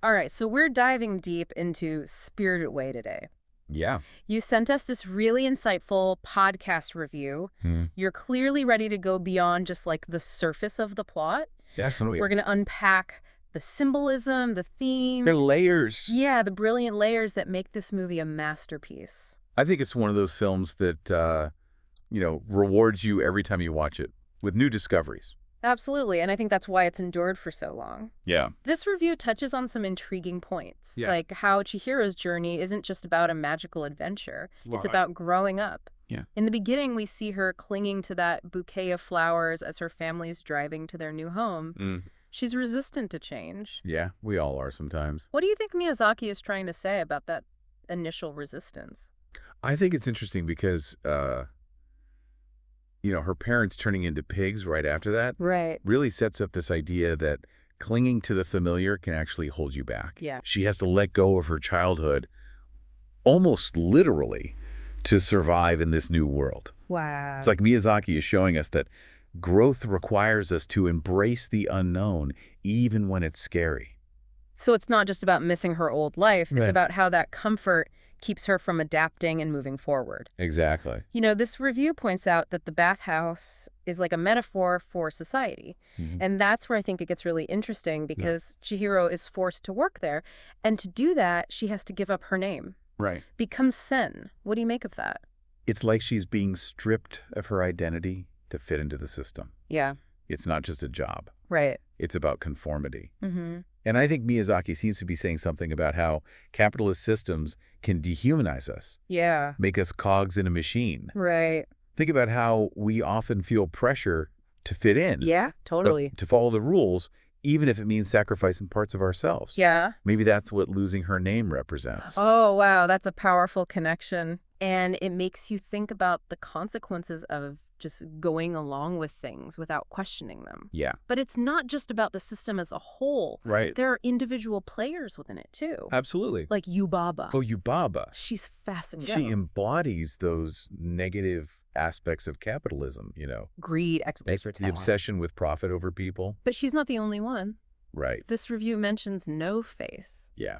All right, so we're diving deep into Spirited Away today. Yeah. You sent us this really insightful podcast review. You're clearly ready to go beyond just like the surface of the plot. Definitely. We're going to unpack the symbolism, the theme. They're layers. Yeah, the brilliant layers that make this movie a masterpiece. I think it's one of those films that, rewards you every time you watch it with new discoveries. Absolutely, and I think that's why it's endured for so long. Yeah. This review touches on some intriguing points, Yeah. like how Chihiro's journey isn't just about a magical adventure. It's about growing up. Yeah. In the beginning, we see her clinging to that bouquet of flowers as her family's driving to their new home. She's resistant to change. Yeah, we all are sometimes. What do you think Miyazaki is trying to say about that initial resistance? I think it's interesting because, her parents turning into pigs right after that Right. really sets up this idea that clinging to the familiar can actually hold you back. Yeah. She has to let go of her childhood almost literally to survive in this new world. Wow. It's like Miyazaki is showing us that growth requires us to embrace the unknown, even when it's scary. So it's not just about missing her old life. It's Right. about how that comfort keeps her from adapting and moving forward. Exactly. This review points out that the bathhouse is like a metaphor for society. And that's where I think it gets really interesting because Chihiro is forced to work there. And to do that, she has to give up her name. Right. Become Sen. What do you make of that? It's like she's being stripped of her identity to fit into the system. Yeah, It's not just a job. right. It's about conformity. Mm-hmm. And I think Miyazaki seems to be saying something about how capitalist systems can dehumanize us, Yeah, make us cogs in a machine. right. Think about how we often feel pressure to fit in, Yeah, totally. to follow the rules, even if it means sacrificing parts of ourselves. Yeah. Maybe that's what losing her name represents. Oh, wow. That's a powerful connection. And it makes you think about the consequences of just going along with things without questioning them. Yeah. But it's not just about the system as a whole. Right. There are individual players within it, too. Absolutely. Like Yubaba. Oh, Yubaba. She's fascinating. She embodies those negative aspects of capitalism, Greed, exploitation. the obsession with profit over people. But she's not the only one. Right. This review mentions No Face Yeah.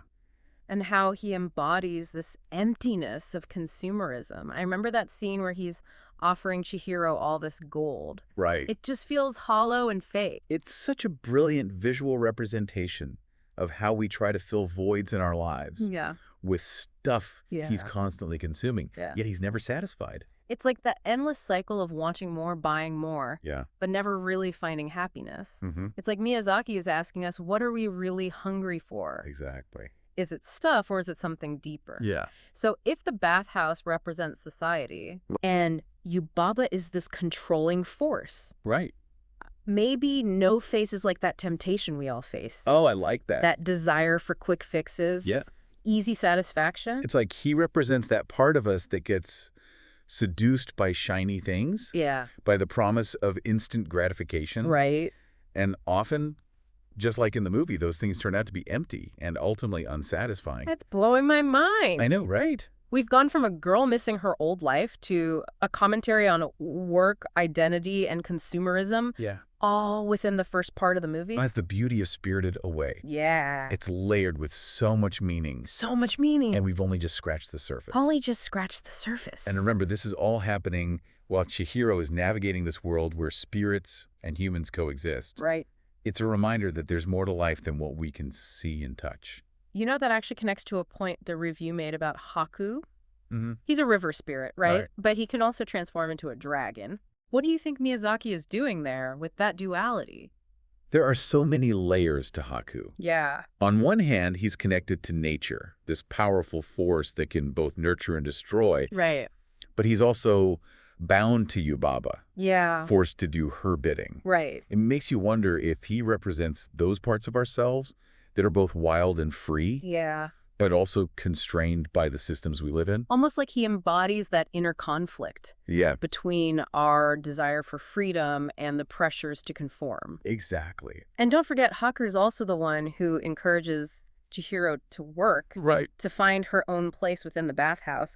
and how he embodies this emptiness of consumerism. I remember that scene where he's offering Chihiro all this gold. Right. It just feels hollow and fake. It's such a brilliant visual representation of how we try to fill voids in our lives Yeah. with stuff Yeah. he's constantly consuming, Yeah. yet he's never satisfied. It's like that endless cycle of wanting more, buying more, Yeah. but never really finding happiness. Mm-hmm. It's like Miyazaki is asking us, what are we really hungry for? Exactly. Is it stuff or is it something deeper? Yeah. So if the bathhouse represents society and Yubaba is this controlling force, Right. maybe No Face is like that temptation we all face. Oh, I like that. That desire for quick fixes. Yeah. Easy satisfaction. It's like he represents that part of us that gets seduced by shiny things, Yeah. by the promise of instant gratification. Right. And often, just like in the movie, those things turn out to be empty and ultimately unsatisfying. It's blowing my mind. I know, right? We've gone from a girl missing her old life to a commentary on work, identity, and consumerism, Yeah. all within the first part of the movie. That's the beauty of Spirited Away. Yeah. It's layered with so much meaning, So much meaning. and we've only just scratched the surface. Only just scratched the surface. And remember, this is all happening while Chihiro is navigating this world where spirits and humans coexist. Right. It's a reminder that there's more to life than what we can see and touch. That actually connects to a point the review made about Haku. Mm-hmm. He's a river spirit, right? Right. But he can also transform into a dragon. What do you think Miyazaki is doing there with that duality? There are so many layers to Haku. Yeah. On one hand, he's connected to nature, this powerful force that can both nurture and destroy, Right. but he's also bound to Yubaba, Yeah. forced to do her bidding. Right. It makes you wonder if he represents those parts of ourselves that are both wild and free, Yeah. but also constrained by the systems we live in. Almost like he embodies that inner conflict Yeah, between our desire for freedom and the pressures to conform. exactly. And don't forget, Haku's also the one who encourages Chihiro to work, Right. to find her own place within the bathhouse.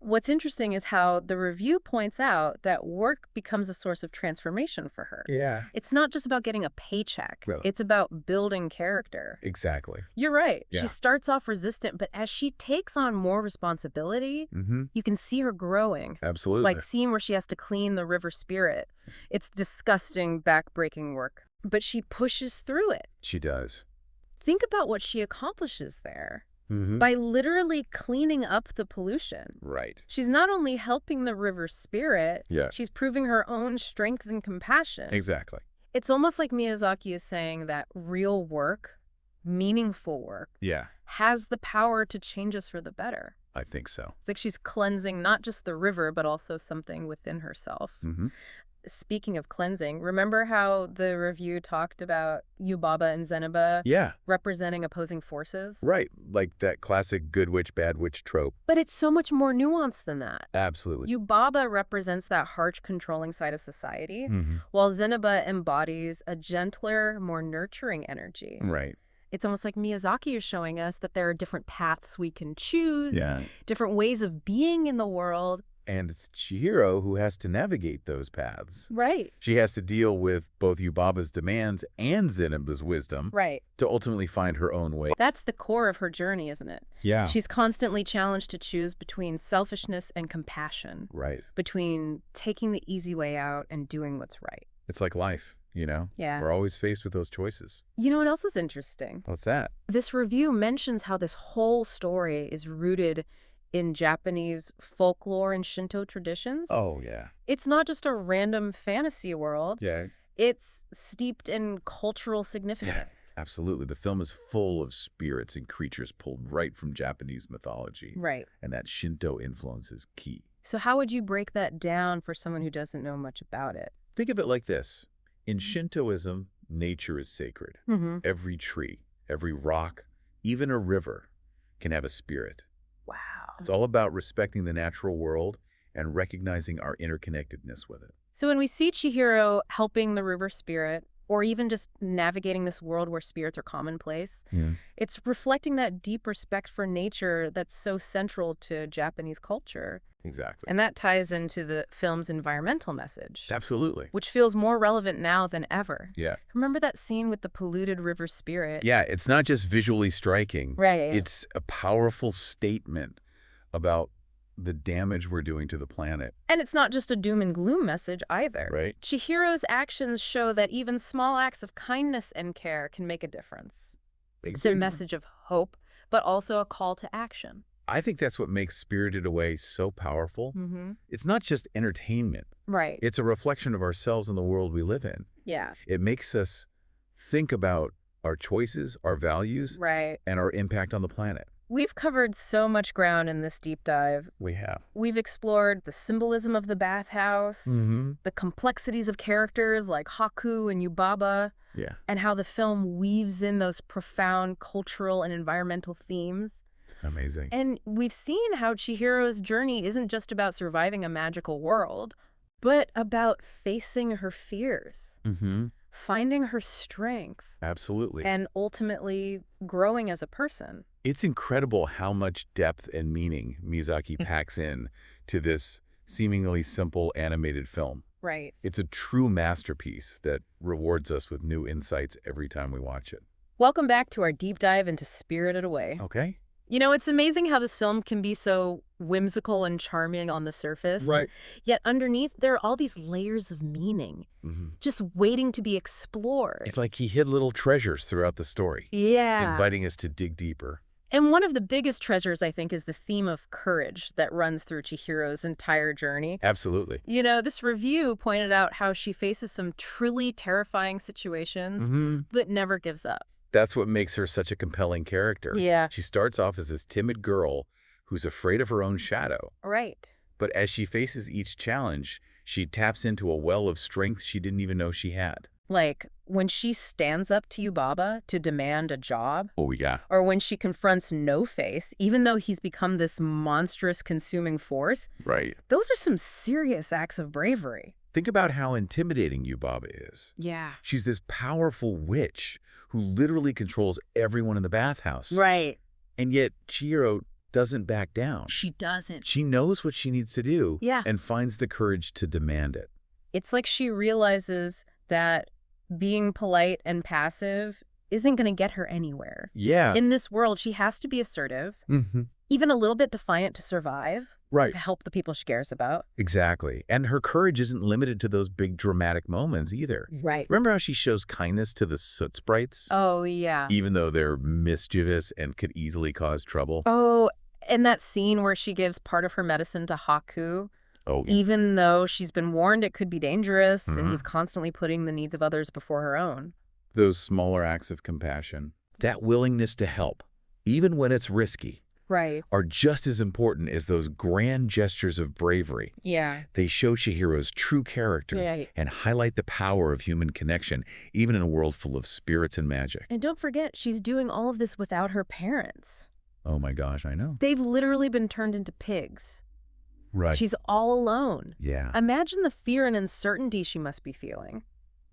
What's interesting is how the review points out that work becomes a source of transformation for her. Yeah. It's not just about getting a paycheck. No. It's about building character. Exactly. You're right. Yeah. She starts off resistant, but as she takes on more responsibility, you can see her growing. Absolutely. Like scene where she has to clean the river spirit. It's disgusting, back-breaking work. But she pushes through it. She does. Think about what she accomplishes there. Mm-hmm. By literally cleaning up the pollution. Right. She's not only helping the river spirit, she's proving her own strength and compassion. Exactly. It's almost like Miyazaki is saying that real work, meaningful work, has the power to change us for the better. I think so. It's like she's cleansing not just the river, but also something within herself. Speaking of cleansing, remember how the review talked about Yubaba and Zeniba representing opposing forces? Right. Like that classic good witch, bad witch trope. But it's so much more nuanced than that. Absolutely. Yubaba represents that harsh, controlling side of society, while Zeniba embodies a gentler, more nurturing energy. Right. It's almost like Miyazaki is showing us that there are different paths we can choose, different ways of being in the world. And it's Chihiro who has to navigate those paths. Right. She has to deal with both Yubaba's demands and Zeniba's wisdom. Right. To ultimately find her own way. That's the core of her journey, isn't it? Yeah. She's constantly challenged to choose between selfishness and compassion. Right. Between taking the easy way out and doing what's right. It's like life, you know? Yeah. We're always faced with those choices. You know what else is interesting? What's that? This review mentions how this whole story is rooted in Japanese folklore and Shinto traditions. Oh, yeah. It's not just a random fantasy world. Yeah. It's steeped in cultural significance. Yeah, absolutely. The film is full of spirits and creatures pulled right from Japanese mythology. Right. And that Shinto influence is key. So how would you break that down for someone who doesn't know much about it? Think of it like this. In Shintoism, nature is sacred. Every tree, every rock, even a river can have a spirit. Wow. It's all about respecting the natural world and recognizing our interconnectedness with it. So when we see Chihiro helping the river spirit, or even just navigating this world where spirits are commonplace, it's reflecting that deep respect for nature that's so central to Japanese culture. Exactly. And that ties into the film's environmental message. Absolutely. Which feels more relevant now than ever. Yeah. Remember that scene with the polluted river spirit? Yeah, it's not just visually striking. Right. It's a powerful statement about the damage we're doing to the planet. And it's not just a doom and gloom message either. Right. Chihiro's actions show that even small acts of kindness and care can make a difference. It's a message of hope, but also a call to action. I think that's what makes Spirited Away so powerful. It's not just entertainment. Right. It's a reflection of ourselves and the world we live in. Yeah. It makes us think about our choices, our values, and our impact on the planet. We've covered so much ground in this deep dive. We have. We've explored the symbolism of the bathhouse, the complexities of characters like Haku and Yubaba, and how the film weaves in those profound cultural and environmental themes. It's amazing. And we've seen how Chihiro's journey isn't just about surviving a magical world, but about facing her fears, finding her strength. Absolutely. And ultimately growing as a person. It's incredible how much depth and meaning Miyazaki packs in to this seemingly simple animated film. Right. It's a true masterpiece that rewards us with new insights every time we watch it. Welcome back to our deep dive into Spirited Away. Okay. You know, it's amazing how this film can be so whimsical and charming on the surface. Right. Yet underneath, there are all these layers of meaning, just waiting to be explored. It's like he hid little treasures throughout the story. Yeah. Inviting us to dig deeper. And one of the biggest treasures, I think, is the theme of courage that runs through Chihiro's entire journey. Absolutely. You know, this review pointed out how she faces some truly terrifying situations, but never gives up. That's what makes her such a compelling character. Yeah. She starts off as this timid girl who's afraid of her own shadow. Right. But as she faces each challenge, she taps into a well of strength she didn't even know she had. Like when she stands up to Yubaba to demand a job. Oh, yeah. Or when she confronts No-Face, even though he's become this monstrous consuming force. Right. Those are some serious acts of bravery. Think about how intimidating Yubaba is. Yeah. She's this powerful witch who literally controls everyone in the bathhouse. Right. And yet Chihiro doesn't back down. She doesn't. She knows what she needs to do Yeah. and finds the courage to demand it. It's like she realizes that being polite and passive isn't going to get her anywhere. Yeah. In this world, she has to be assertive, even a little bit defiant to survive, Right. to help the people she cares about. Exactly. And her courage isn't limited to those big dramatic moments either. Right. Remember how she shows kindness to the soot sprites? Oh, yeah. Even though they're mischievous and could easily cause trouble? Oh, and that scene where she gives part of her medicine to Haku, Oh, yeah. even though she's been warned it could be dangerous, and he's constantly putting the needs of others before her own. Those smaller acts of compassion, that willingness to help, even when it's risky, Right. are just as important as those grand gestures of bravery. Yeah. They show Chihiro's true character Right. and highlight the power of human connection, even in a world full of spirits and magic. And don't forget, she's doing all of this without her parents. Oh my gosh, I know. They've literally been turned into pigs. Right. She's all alone. Yeah. Imagine the fear and uncertainty she must be feeling.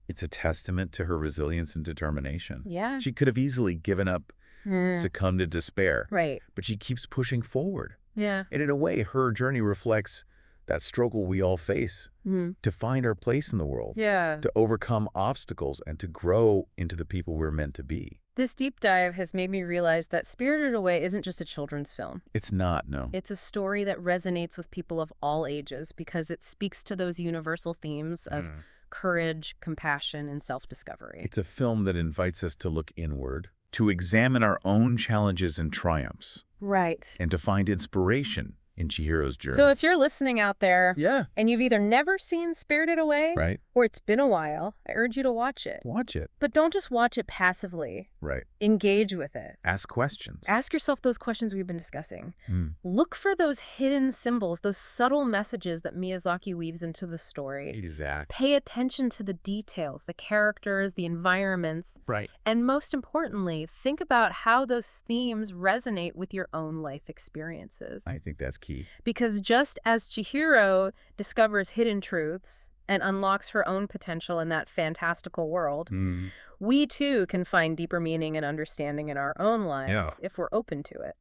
It's a testament to her resilience and determination. Yeah. She could have easily given up, succumbed to despair, Right. but she keeps pushing forward. Yeah. And in a way, her journey reflects that struggle we all face to find our place in the world, Yeah. to overcome obstacles, and to grow into the people we're meant to be. This deep dive has made me realize that Spirited Away isn't just a children's film. It's not, no. It's a story that resonates with people of all ages because it speaks to those universal themes of courage, compassion, and self-discovery. It's a film that invites us to look inward, to examine our own challenges and triumphs, Right. and to find inspiration in Chihiro's journey. So if you're listening out there yeah, and you've either never seen Spirited Away right. or it's been a while, I urge you to watch it. Watch it. But don't just watch it passively. Right. Engage with it. Ask questions. Ask yourself those questions we've been discussing. Mm. Look for those hidden symbols, those subtle messages that Miyazaki weaves into the story. Exactly. Pay attention to the details, the characters, the environments, Right. and most importantly, think about how those themes resonate with your own life experiences. I think that's key. Because just as Chihiro discovers hidden truths and unlocks her own potential in that fantastical world, we too can find deeper meaning and understanding in our own lives if we're open to it.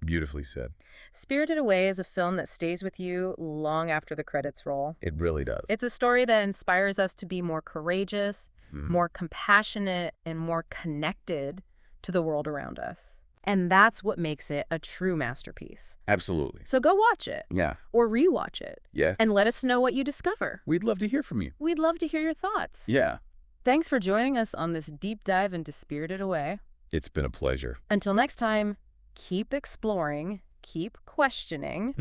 Beautifully said. Spirited Away is a film that stays with you long after the credits roll. It really does. It's a story that inspires us to be more courageous, more compassionate, and more connected to the world around us. And that's what makes it a true masterpiece. Absolutely. So go watch it. Yeah. Or rewatch it. Yes. And let us know what you discover. We'd love to hear from you. We'd love to hear your thoughts. Yeah. Thanks for joining us on this deep dive into Spirited Away. It's been a pleasure. Until next time, keep exploring, keep questioning,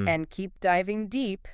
and keep diving deep